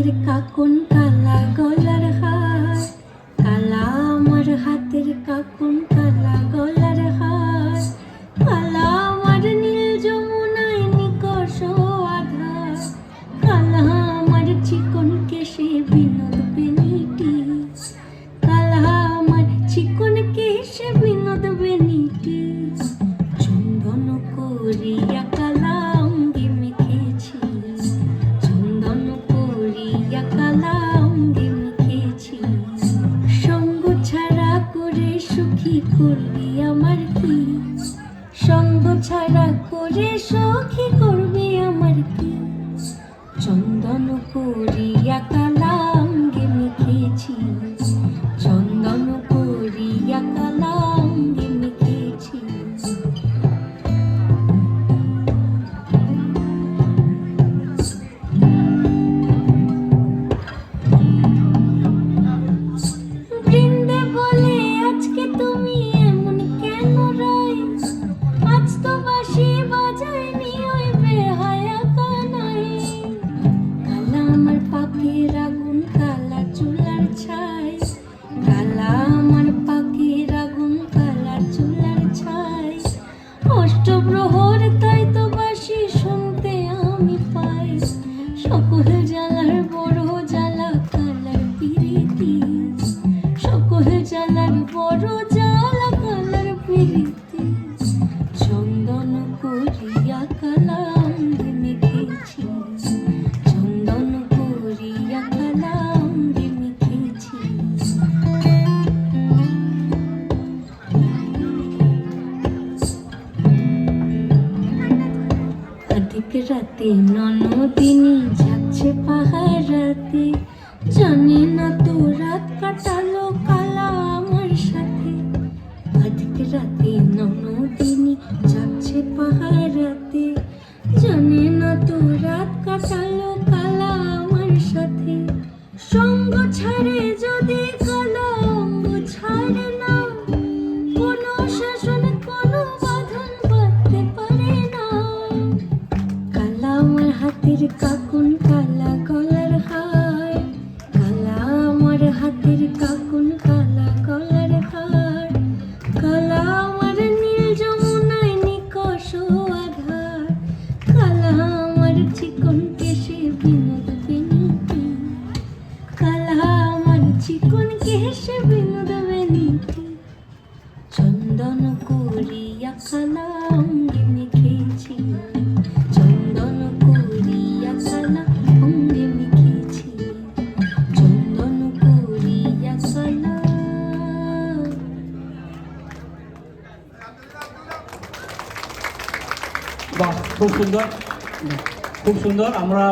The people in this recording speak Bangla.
হাতের কাকুন কালা গলার হার, কালা আমার হাতের কাকুন কালা গলার হার, কালা আমার নীল যমুনায় নিকষ আধার, কালা আমার চিকন কেশে বিনোদ বেনিটি, কালা আমার চিকন কেশে বিনোদ বেনিটি, চন্দন করিয়া কালা অঙ্গে মেখেছি, চন্দন করিয়া কালা অঙ্গে মেখেছি, সঙ্গ ছাড়া করে সুখী করবি আমার কি, সঙ্গ ছাড়া করে সখী করবি আমার কি, চন্দন করিয়া কালা অঙ্গে মেখেছি, চন্দন করিয়া কালা অঙ্গে মেখেছি। বৃন্দে বলে আজকে তুমি এমন কেন রাই, আজ তো বাঁশি বাজায়নি ওই বেহায়া কানাই, কালা আমার পাখির আগুন কালা চুলার ছাই, কালা আমার পাখির আগুন কালা চুলার ছাই, অষ্টপ্রহর তাই তো বাঁশি শুনতে আমি পাই, সকল জ্বালার বড় জ্বালা কালার পিরিতি, সকল জ্বালার বড় জ্বালা কালার পিরিতি, চন্দন করিয়া কালা অঙ্গে মেখেছি, চন্দন করিয়া কালা অঙ্গে মেখেছি। অধিক রাতে ননদিনী যাচ্ছে পাহারাতে, জানে না তো রাত কাটালো কালা আমার সাথে, অধিক রাতে ননদিনী যাচ্ছে পাহারাতে, জানে না তো রাত কাটালো কালা আমার সাথে, সঙ্গ ছাড়ে যদি কালা অঙ্গ ছাড়ে না, কোনো শাসন কোনো বাঁধন বাঁধতে পারে না, কালা আমার হাতের কাকুন কালা গলার হার, কালা আমার হাতের কাকুন কালা গলার হার, কালা আমার নীল যমুনায় নিকষ আধার, কালা আমার চিকন কেশে বিনোদ বেনিটি, কালা আমার চিকন কেশে বিনোদ বেনিটি, চন্দন করিয়া কালা অঙ্গে মেখেছি, চন্দন করিয়া কালা অঙ্গে মেখেছি, চন্দন করিয়া কালা। বাহ, খুব সুন্দর, খুব সুন্দর। আমরা